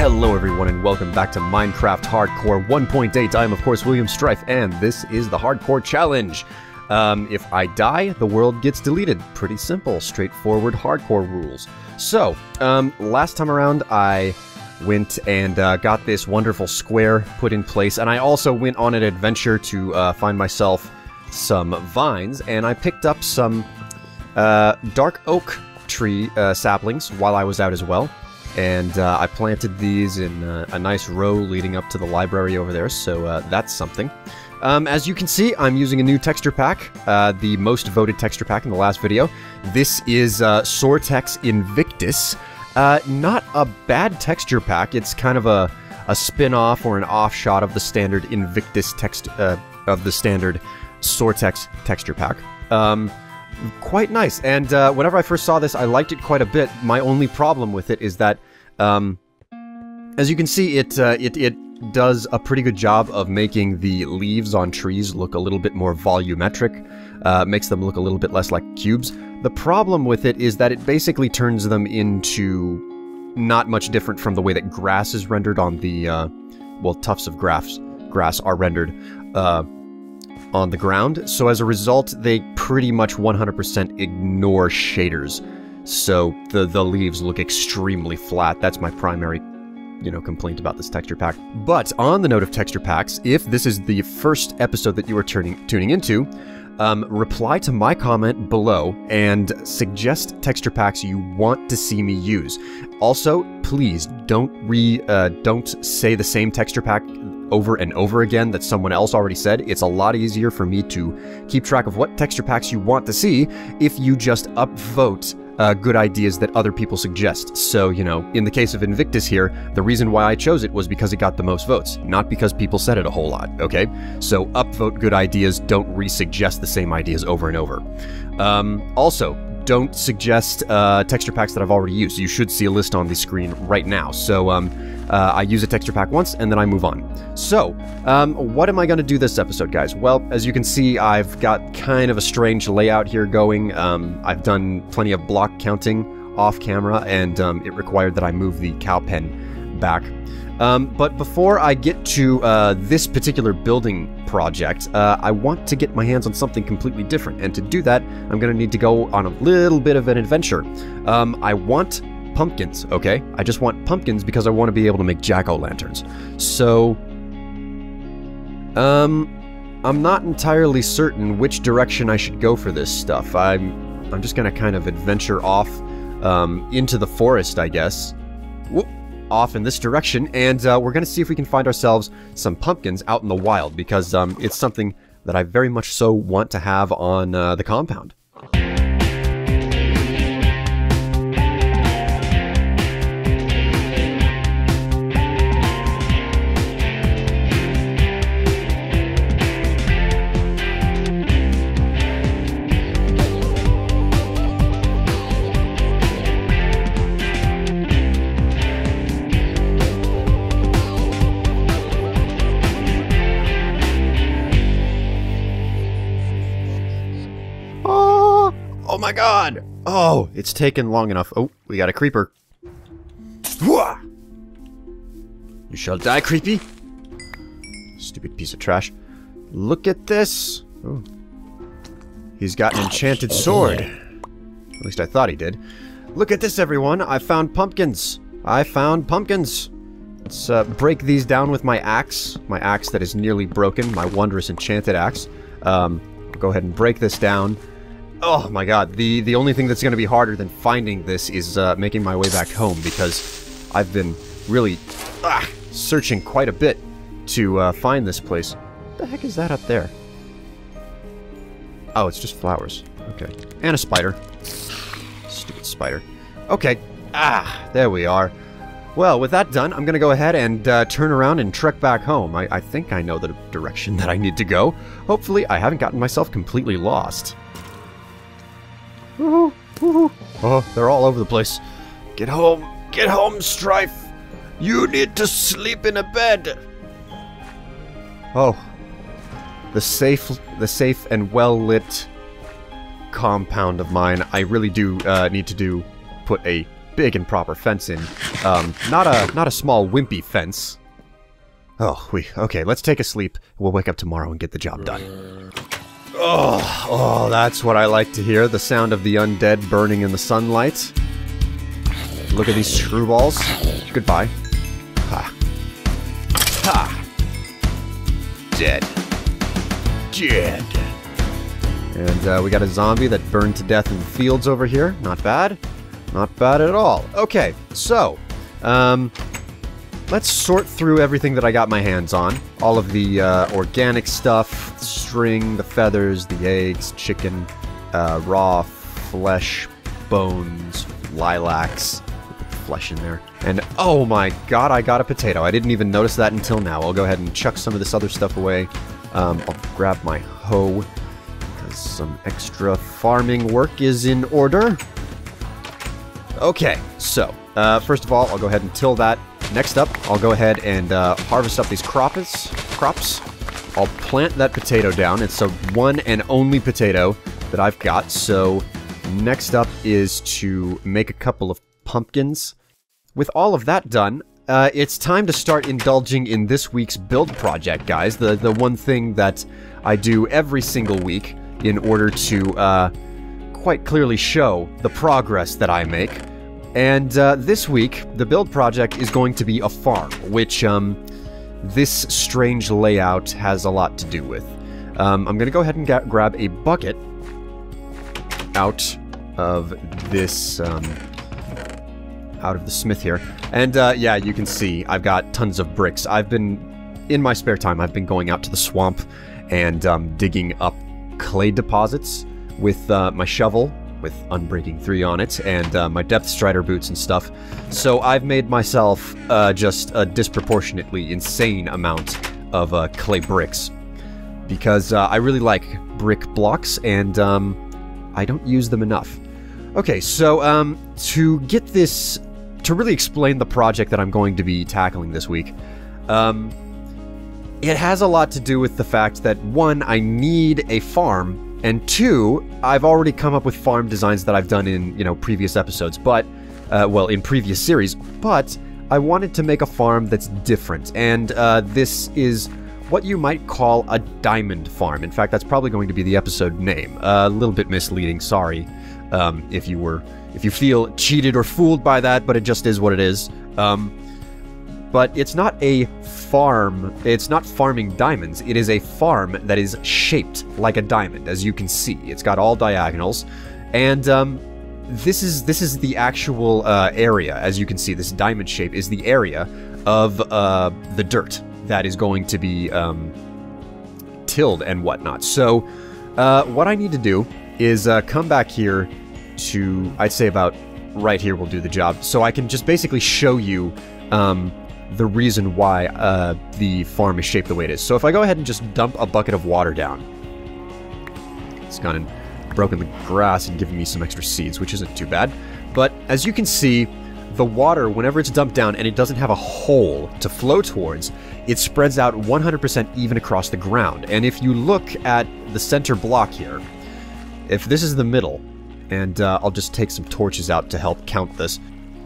Hello everyone and welcome back to Minecraft Hardcore 1.8. I am of course William Strife and this is the Hardcore Challenge. If I die, the world gets deleted. Pretty simple, straightforward hardcore rules. So, last time around I went and got this wonderful square put in place, and I also went on an adventure to find myself some vines, and I picked up some dark oak tree saplings while I was out as well. And I planted these in a nice row leading up to the library over there, so that's something. As you can see, I'm using a new texture pack, the most voted texture pack in the last video. This is Soartex Invictus. Not a bad texture pack. It's kind of a spin-off or an offshot of the standard Invictus of the standard Soartex texture pack. Quite nice, and whenever I first saw this, I liked it quite a bit. My only problem with it is that, as you can see, it does a pretty good job of making the leaves on trees look a little bit more volumetric, makes them look a little bit less like cubes. The problem with it is that it basically turns them into not much different from the way that grass is rendered on the, well, tufts of grass are rendered, on the ground, so as a result, they pretty much 100% ignore shaders. So the leaves look extremely flat. That's my primary, complaint about this texture pack. But on the note of texture packs, if this is the first episode that you are tuning into, reply to my comment below and suggest texture packs you want to see me use. Also, please don't say the same texture pack over and over again that someone else already said. It's a lot easier for me to keep track of what texture packs you want to see if you just upvote good ideas that other people suggest. So, in the case of Invictus here, the reason why I chose it was because it got the most votes, not because people said it a whole lot, okay? So upvote good ideas, don't re-suggest the same ideas over and over. Also, don't suggest texture packs that I've already used. You should see a list on the screen right now. So, I use a texture pack once, and then I move on. So, what am I going to do this episode, guys? Well, as you can see, I've got kind of a strange layout here going. I've done plenty of block counting off camera, and it required that I move the cow pen back. But before I get to this particular building project, I want to get my hands on something completely different, and to do that, I'm going to need to go on a little bit of an adventure. I want pumpkins, okay? I just want pumpkins because I want to be able to make jack-o'-lanterns. So, I'm not entirely certain which direction I should go for this stuff. I'm just going to kind of adventure off into the forest, I guess. Whoop. Off in this direction, and we're going to see if we can find ourselves some pumpkins out in the wild, because it's something that I very much so want to have on the compound. Oh my god! Oh, it's taken long enough. Oh, we got a creeper. You shall die, creepy. Stupid piece of trash. Look at this. Oh. He's got an enchanted sword. At least I thought he did. Look at this, everyone. I found pumpkins. I found pumpkins. Let's break these down with my axe. My axe that is nearly broken. My wondrous enchanted axe. I'll go ahead and break this down. Oh my god, the only thing that's going to be harder than finding this is making my way back home, because I've been really searching quite a bit to find this place. What the heck is that up there? Oh, it's just flowers. Okay. And a spider. Stupid spider. Okay. There we are. Well, with that done, I'm going to go ahead and turn around and trek back home. I think I know the direction that I need to go. Hopefully, I haven't gotten myself completely lost. Woohoo! Woohoo! Oh, they're all over the place. Get home! Get home, Strife! You need to sleep in a bed! Oh. The safe and well-lit compound of mine. I really do need to put a big and proper fence in. Not a small wimpy fence. Oh, okay, let's take a sleep. We'll wake up tomorrow and get the job done. Oh, that's what I like to hear. The sound of the undead burning in the sunlight. Look at these screwballs. Goodbye. Ha. Ha. Dead. Dead. And we got a zombie that burned to death in the fields over here. Not bad. Not bad at all. Okay, so, let's sort through everything that I got my hands on. All of the organic stuff, the string, the feathers, the eggs, chicken, raw flesh, bones, lilacs, put the flesh in there. And oh my god, I got a potato. I didn't even notice that until now. I'll go ahead and chuck some of this other stuff away. I'll grab my hoe, because some extra farming work is in order. Okay, so, first of all, I'll go ahead and till that. Next up, I'll go ahead and harvest up these crops. I'll plant that potato down. It's the one and only potato that I've got. So next up is to make a couple of pumpkins. With all of that done, it's time to start indulging in this week's build project, guys. The one thing that I do every single week in order to quite clearly show the progress that I make. And this week, the build project is going to be a farm, which this strange layout has a lot to do with. I'm going to go ahead and grab a bucket out of this, out of the smith here. And yeah, you can see I've got tons of bricks. In my spare time, I've been going out to the swamp and digging up clay deposits with my shovel, with Unbreaking 3 on it, and my Depth Strider boots and stuff. So I've made myself just a disproportionately insane amount of clay bricks. Because I really like brick blocks, and I don't use them enough. Okay, so to get this... to really explain the project that I'm going to be tackling this week, it has a lot to do with the fact that, one, I need a farm, and two, I've already come up with farm designs that I've done in, previous episodes, but, well, in previous series, but I wanted to make a farm that's different, and this is what you might call a diamond farm. In fact, that's probably going to be the episode name. A little bit misleading, sorry, if you feel cheated or fooled by that, but it just is what it is. But it's not a farm, it's not farming diamonds, it is a farm that is shaped like a diamond, as you can see. It's got all diagonals, and this is the actual area. As you can see, this diamond shape is the area of the dirt that is going to be tilled and whatnot. So what I need to do is come back here to, I'd say about right here will do the job, so I can just basically show you the reason why the farm is shaped the way it is. So if I go ahead and just dump a bucket of water down, it's gone and broken the grass and given me some extra seeds, which isn't too bad. But as you can see, the water, whenever it's dumped down and it doesn't have a hole to flow towards, it spreads out 100% even across the ground. And if you look at the center block here, if this is the middle, and I'll just take some torches out to help count this.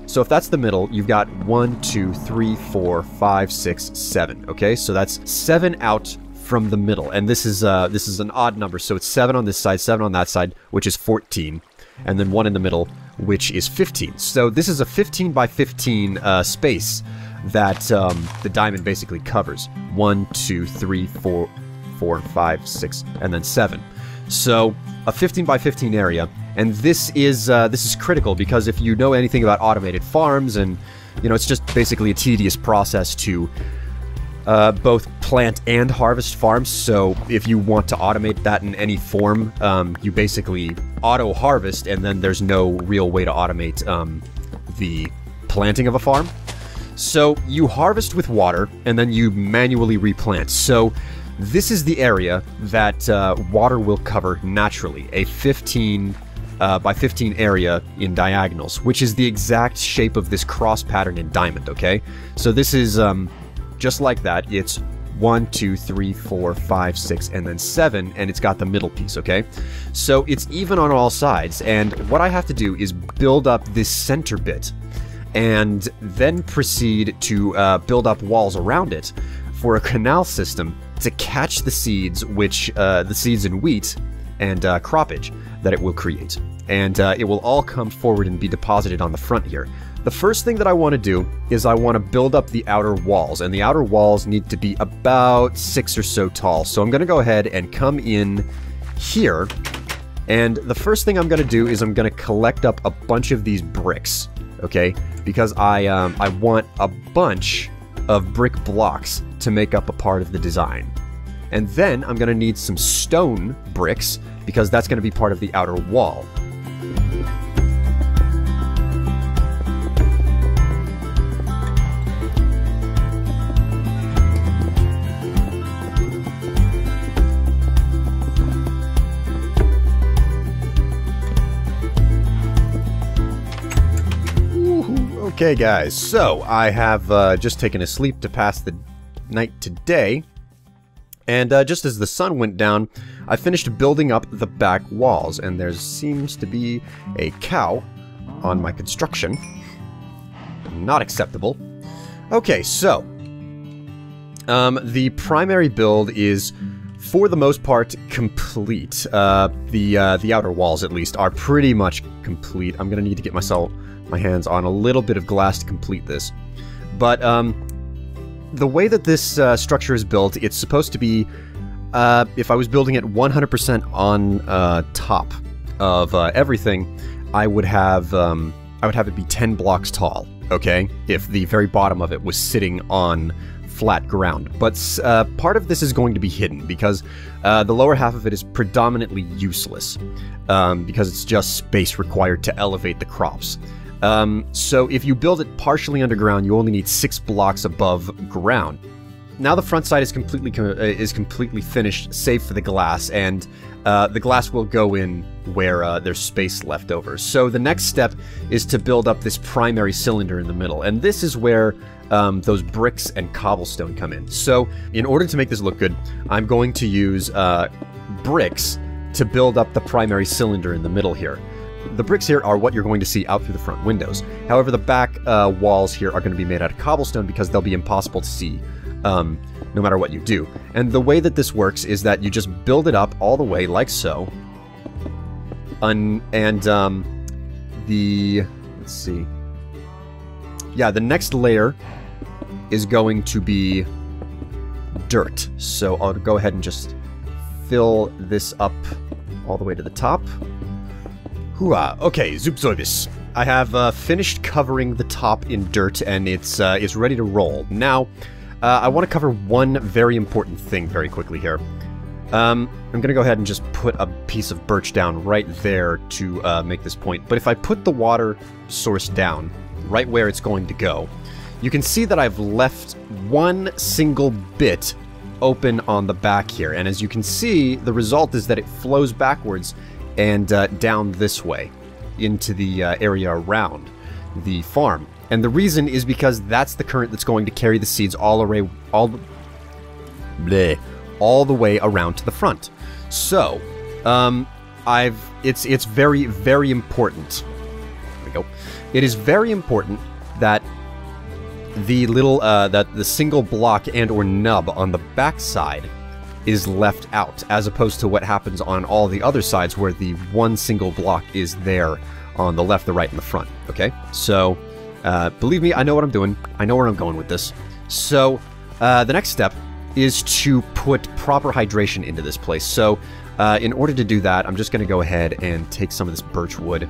So if that's the middle, you've got 1, 2, 3, 4, 5, 6, 7. Okay, so that's 7 out from the middle, and this is an odd number. So it's 7 on this side, 7 on that side, which is 14, and then 1 in the middle, which is 15. So this is a 15 by 15 space that the diamond basically covers. 1, 2, 3, 4, 5, 6, and then 7. So a 15 by 15 area. And this is critical because if you know anything about automated farms, and it's just basically a tedious process to both plant and harvest farms. So if you want to automate that in any form, you basically auto harvest, and then there's no real way to automate the planting of a farm. So you harvest with water, and then you manually replant. So this is the area that water will cover naturally, a 15 by 15 area in diagonals, which is the exact shape of this cross pattern in diamond, okay? So this is just like that. It's 1, 2, 3, 4, 5, 6, and then 7, and it's got the middle piece, okay? So it's even on all sides, and what I have to do is build up this center bit, and then proceed to build up walls around it for a canal system to catch the seeds, the seeds in wheat and croppage that it will create. And it will all come forward and be deposited on the front here. The first thing that I want to do is I want to build up the outer walls, and the outer walls need to be about 6 or so tall. So I'm going to go ahead and come in here, and the first thing I'm going to do is I'm going to collect up a bunch of these bricks, okay? Because I want a bunch of brick blocks to make up a part of the design. And then I'm going to need some stone bricks, because that's going to be part of the outer wall. Okay guys, so I have just taken a sleep to pass the night today, and just as the sun went down, I finished building up the back walls, and there seems to be a cow on my construction. Not acceptable. Okay, so the primary build is, for the most part, complete. The outer walls, at least, are pretty much complete. I'm gonna need to get my hands on a little bit of glass to complete this. But the way that this structure is built, it's supposed to be, if I was building it 100% on top of everything, I would have it be 10 blocks tall, okay? If the very bottom of it was sitting on flat ground. But part of this is going to be hidden, because the lower half of it is predominantly useless, because it's just space required to elevate the crops. So if you build it partially underground, you only need 6 blocks above ground. Now the front side is completely finished, save for the glass, and the glass will go in where there's space left over. So the next step is to build up this primary cylinder in the middle, and this is where those bricks and cobblestone come in. So in order to make this look good, I'm going to use bricks to build up the primary cylinder in the middle here. The bricks here are what you're going to see out through the front windows. However, the back walls here are going to be made out of cobblestone, because they'll be impossible to see no matter what you do. And the way that this works is that you just build it up all the way like so. Let's see. Yeah, the next layer is going to be dirt. So I'll go ahead and just fill this up all the way to the top. Hooah. Okay, Zoopzoibis. I have finished covering the top in dirt, and it's ready to roll. Now, I want to cover one very important thing very quickly here. I'm going to go ahead and just put a piece of birch down right there to make this point. But if I put the water source down right where it's going to go, you can see that I've left one single bit open on the back here. And as you can see, the result is that it flows backwards and down this way into the area around the farm. And the reason is because that's the current that's going to carry the seeds all the way around to the front. So, it's very, very important. There we go. It is very important that the little, that the single block and or nub on the back side is left out, as opposed to what happens on all the other sides where the one single block is there on the left, the right, and the front, okay? So, believe me, I know what I'm doing. I know where I'm going with this. So, the next step is to put proper hydration into this place. So, in order to do that, I'm just going to go ahead and take some of this birch wood.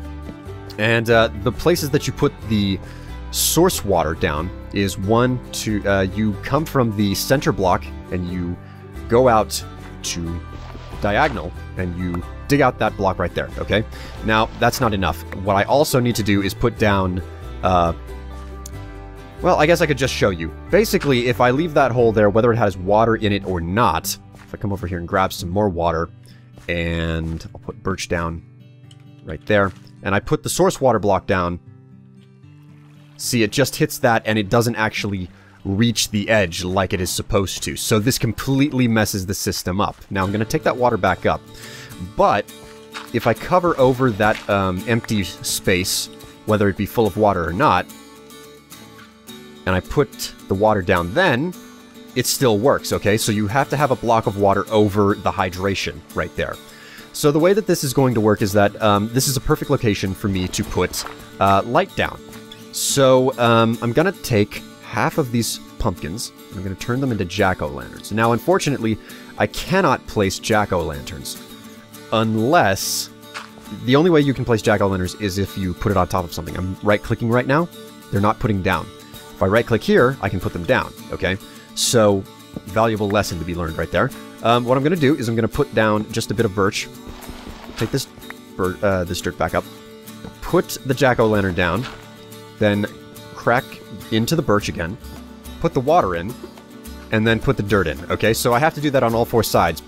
And the places that you put the source water down is you come from the center block and you go out to diagonal and you dig out that block right there, okay? Now, that's not enough. What I also need to do is put down, well, I guess I could just show you. Basically, if I leave that hole there, whether it has water in it or not, if I come over here and grab some more water, and I'll put birch down right there, and I put the source water block down, see, it just hits that and it doesn't actually reach the edge like it is supposed to. So this completely messes the system up. Now I'm going to take that water back up. But if I cover over that empty space, whether it be full of water or not, and I put the water down then, it still works, okay? So you have to have a block of water over the hydration right there. So the way that this is going to work is that this is a perfect location for me to put light down. So I'm going to take half of these pumpkins, and I'm going to turn them into jack-o'-lanterns. Now, unfortunately, I cannot place jack-o'-lanterns unless... The only way you can place jack-o'-lanterns is if you put it on top of something. I'm right-clicking right now. They're not putting down. If I right-click here, I can put them down, okay? So, valuable lesson to be learned right there. What I'm going to do is I'm going to put down just a bit of birch. Take this dirt back up. Put the jack-o'-lantern down. Then crack into the birch again. Put the water in. And then put the dirt in, okay? So I have to do that on all four sides.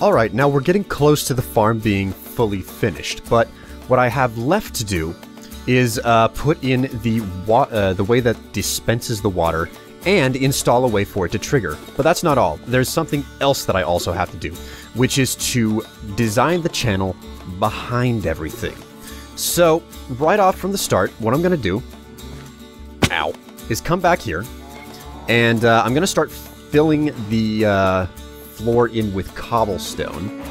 Alright, now we're getting close to the farm being fully finished. But what I have left to do is put in the way that dispenses the water and install a way for it to trigger. But that's not all. There's something else that I also have to do, which is to design the channel behind everything. So, right off from the start, what I'm going to do, is come back here, and I'm going to start filling the floor in with cobblestone.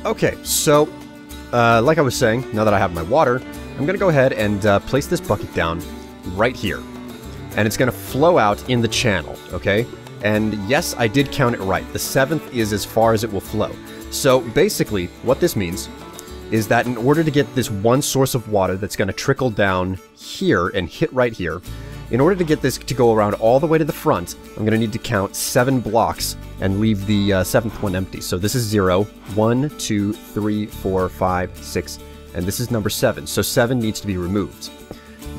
Okay, so, like I was saying, now that I have my water, I'm going to go ahead and place this bucket down right here. And it's going to flow out in the channel, okay? And yes, I did count it right. The 7th is as far as it will flow. So basically, what this means is that in order to get this one source of water that's going to trickle down here and hit right here, in order to get this to go around all the way to the front, I'm going to need to count 7 blocks and leave the 7th one empty. So this is 0, 1, 2, 3, 4, 5, 6, and this is number 7. So 7 needs to be removed.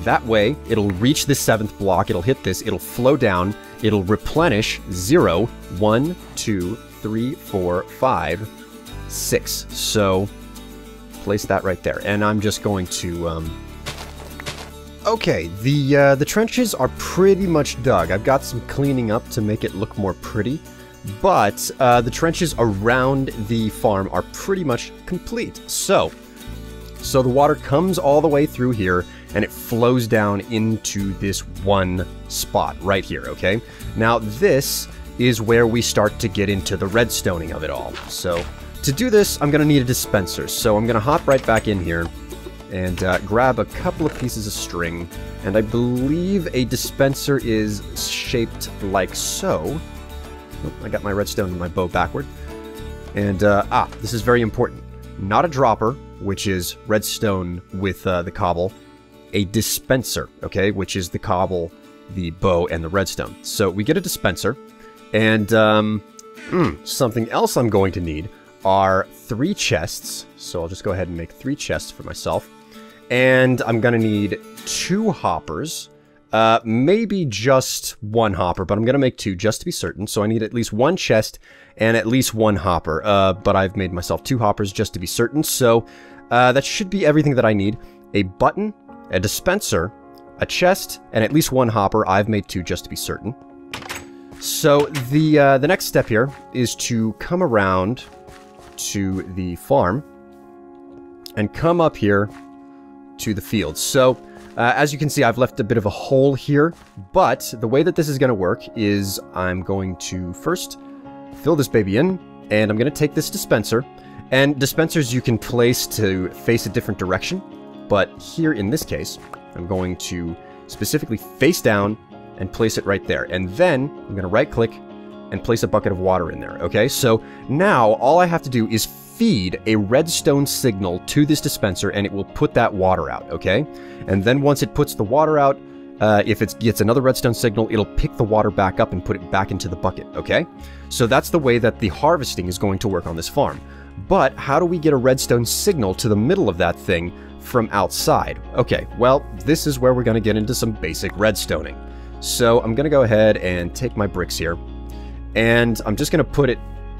That way, it'll reach the 7th block, it'll hit this, it'll flow down, it'll replenish 0, 1, 2, 3, 4, 5, 6. So, place that right there. And I'm just going to, Okay, the trenches are pretty much dug. I've got some cleaning up to make it look more pretty. But, the trenches around the farm are pretty much complete. So the water comes all the way through here, and it flows down into this one spot right here, okay? Now, this is where we start to get into the redstoning of it all. So, to do this, I'm going to need a dispenser. So, I'm going to hop right back in here and grab a couple of pieces of string. And I believe a dispenser is shaped like so. Oh, I got my redstone and my bow backward. And, this is very important. Not a dropper, which is redstone with the cobble. A dispenser, okay, which is the cobble, the bow, and the redstone. So we get a dispenser, and something else I'm going to need are 3 chests. So I'll just go ahead and make 3 chests for myself. And I'm going to need 2 hoppers. Maybe just 1 hopper, but I'm going to make 2 just to be certain. So I need at least 1 chest and at least 1 hopper. But I've made myself 2 hoppers just to be certain. So that should be everything that I need. A button, a dispenser, a chest, and at least 1 hopper. I've made 2 just to be certain. So the next step here is to come around to the farm and come up here to the field. So as you can see, I've left a bit of a hole here, but the way that this is going to work is I'm going to first fill this baby in, and I'm going to take this dispenser, and dispensers you can place to face a different direction. But here, in this case, I'm going to specifically face down and place it right there. And then I'm going to right-click and place a bucket of water in there, okay? So now all I have to do is feed a redstone signal to this dispenser, and it will put that water out, okay? And then once it puts the water out, if it gets another redstone signal, it'll pick the water back up and put it back into the bucket, okay? So that's the way that the harvesting is going to work on this farm. But how do we get a redstone signal to the middle of that thing from outside? Okay, well, this is where we're going to get into some basic redstoning. So I'm going to go ahead and take my bricks here, and I'm just going to put it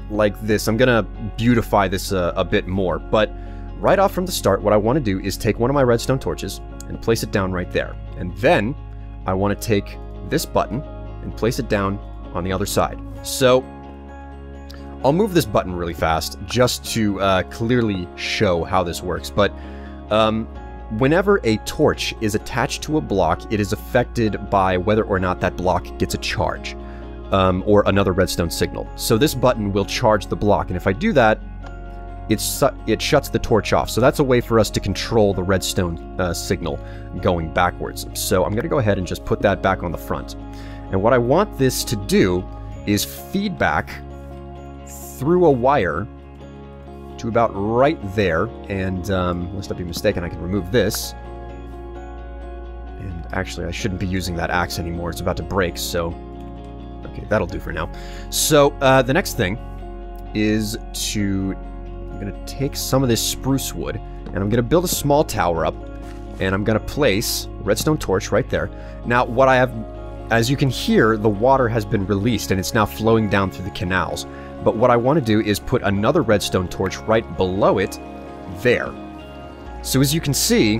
like this. I'm going to beautify this a bit more, but right off from the start, what I want to do is take one of my redstone torches and place it down right there. And then I want to take this button and place it down on the other side. So I'll move this button really fast just to clearly show how this works. But whenever a torch is attached to a block, it is affected by whether or not that block gets a charge or another redstone signal. So this button will charge the block, and if I do that, it shuts the torch off. So that's a way for us to control the redstone signal going backwards. So I'm going to go ahead and just put that back on the front. And what I want this to do is feedback through a wire to about right there. And lest I be mistaken, I can remove this. And actually, I shouldn't be using that axe anymore. It's about to break, so... Okay, that'll do for now. So the next thing is to... I'm going to take some of this spruce wood, and I'm going to build a small tower up, and I'm going to place a redstone torch right there. Now, what I have, as you can hear, the water has been released, and it's now flowing down through the canals. But what I want to do is put another redstone torch right below it, there. So as you can see,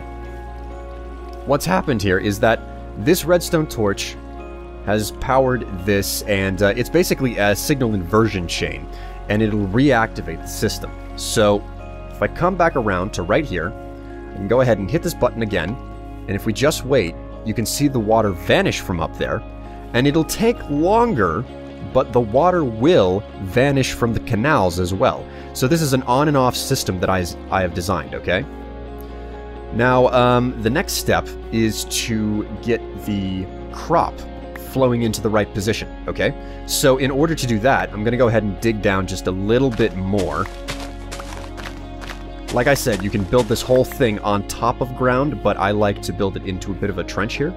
what's happened here is that this redstone torch has powered this, and it's basically a signal inversion chain, and it'll reactivate the system. So, if I come back around to right here, I can go ahead and hit this button again, and if we just wait, you can see the water vanish from up there, and it'll take longer, but the water will vanish from the canals as well. So this is an on and off system that I have designed, okay? Now, the next step is to get the crop flowing into the right position, okay? So in order to do that, I'm going to go ahead and dig down just a little bit more. Like I said, you can build this whole thing on top of ground, but I like to build it into a bit of a trench here.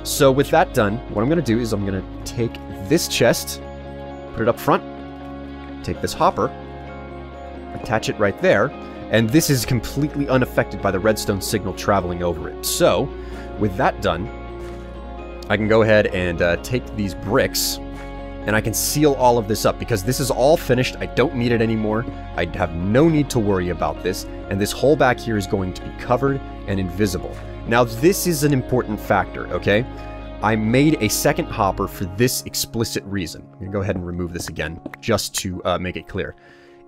So with that done, what I'm going to do is I'm going to take this chest, put it up front, take this hopper, attach it right there, and this is completely unaffected by the redstone signal traveling over it. So with that done, I can go ahead and take these bricks, and I can seal all of this up, because this is all finished. I don't need it anymore. I have no need to worry about this, and this hole back here is going to be covered and invisible. Now, this is an important factor, okay? I made a second hopper for this explicit reason. I'm going to go ahead and remove this again, just to make it clear.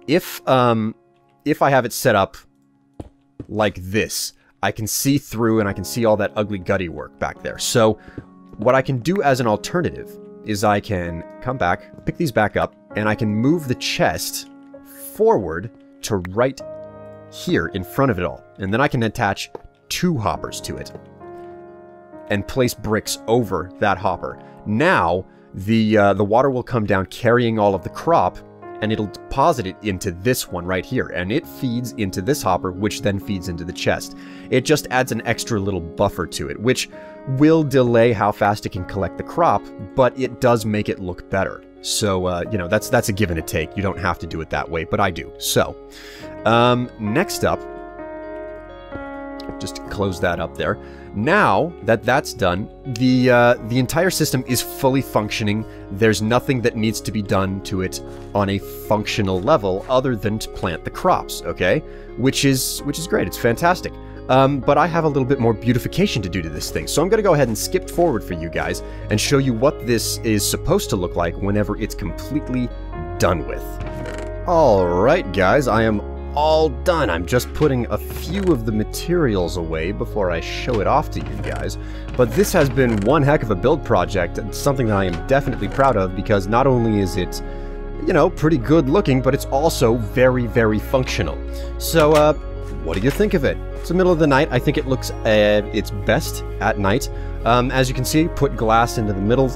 If I have it set up like this, I can see through, and I can see all that ugly gutty work back there. So what I can do as an alternative is I can come back, pick these back up, and I can move the chest forward to right here in front of it all. And then I can attach 2 hoppers to it and place bricks over that hopper. Now, the water will come down carrying all of the crop, and it'll deposit it into this one right here, and it feeds into this hopper, which then feeds into the chest. It just adds an extra little buffer to it, which will delay how fast it can collect the crop, but it does make it look better. So, you know, that's a give and a take. You don't have to do it that way, but I do. So, next up, just to close that up there. Now that that's done, the entire system is fully functioning. There's nothing that needs to be done to it on a functional level other than to plant the crops, okay? Which is great. It's fantastic. But I have a little bit more beautification to do to this thing, so I'm going to go ahead and skip forward for you guys and show you what this is supposed to look like whenever it's completely done with. Alright guys, I am all done. I'm just putting a few of the materials away before I show it off to you guys. But this has been one heck of a build project, and something that I am definitely proud of, because not only is it, you know, pretty good looking, but it's also very, very functional. So, what do you think of it? It's the middle of the night. I think it looks its best at night. As you can see, put glass into the middle,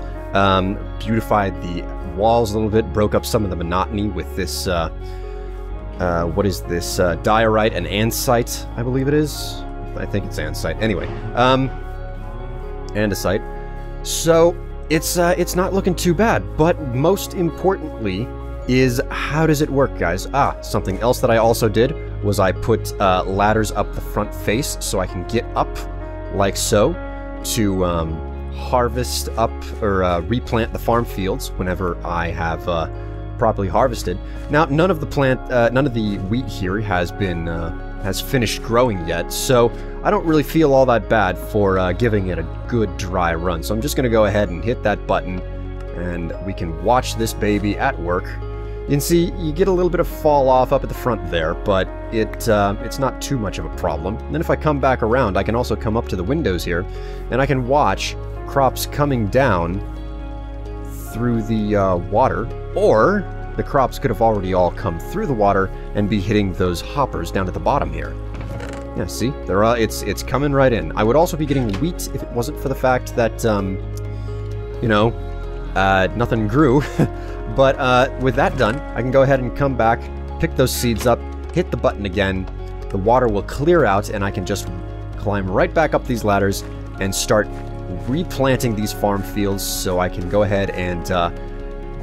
beautified the walls a little bit, broke up some of the monotony with this, what is this, diorite and andesite, I believe it is. I think it's andesite. Anyway, andesite. So, it's not looking too bad, but most importantly is, how does it work, guys? Something else that I also did was I put ladders up the front face so I can get up like so to harvest up or replant the farm fields whenever I have properly harvested. Now, none of the wheat here has been has finished growing yet, so I don't really feel all that bad for giving it a good dry run. So I'm just going to go ahead and hit that button, and we can watch this baby at work. You can see you get a little bit of fall off up at the front there, but it's not too much of a problem. And then if I come back around, I can also come up to the windows here, and I can watch crops coming down through the water, or the crops could have already all come through the water and be hitting those hoppers down at the bottom here. Yeah, see? It's coming right in. I would also be getting wheat if it wasn't for the fact that, you know, nothing grew. But with that done, I can go ahead and come back, pick those seeds up, hit the button again, the water will clear out, and I can just climb right back up these ladders and start replanting these farm fields so I can go ahead and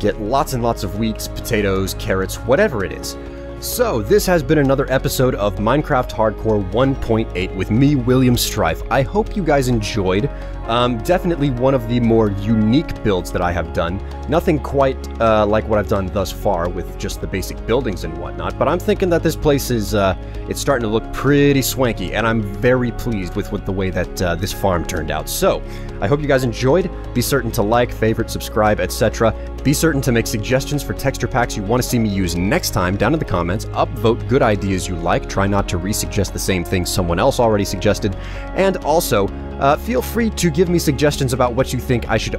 get lots and lots of wheat, potatoes, carrots, whatever it is. So, this has been another episode of Minecraft Hardcore 1.8 with me, William Strife. I hope you guys enjoyed. Definitely one of the more unique builds that I have done. Nothing quite like what I've done thus far with just the basic buildings and whatnot, but I'm thinking that this place is, it's starting to look pretty swanky, and I'm very pleased with the way that this farm turned out. So, I hope you guys enjoyed. Be certain to like, favorite, subscribe, etc. Be certain to make suggestions for texture packs you want to see me use next time down in the comments. Upvote good ideas you like. Try not to re-suggest the same thing someone else already suggested. And also, feel free to give me suggestions about what you think I should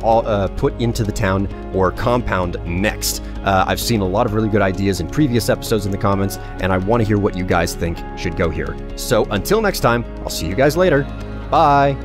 put into the town or compound next. I've seen a lot of really good ideas in previous episodes in the comments, and I want to hear what you guys think should go here. So until next time, I'll see you guys later. Bye!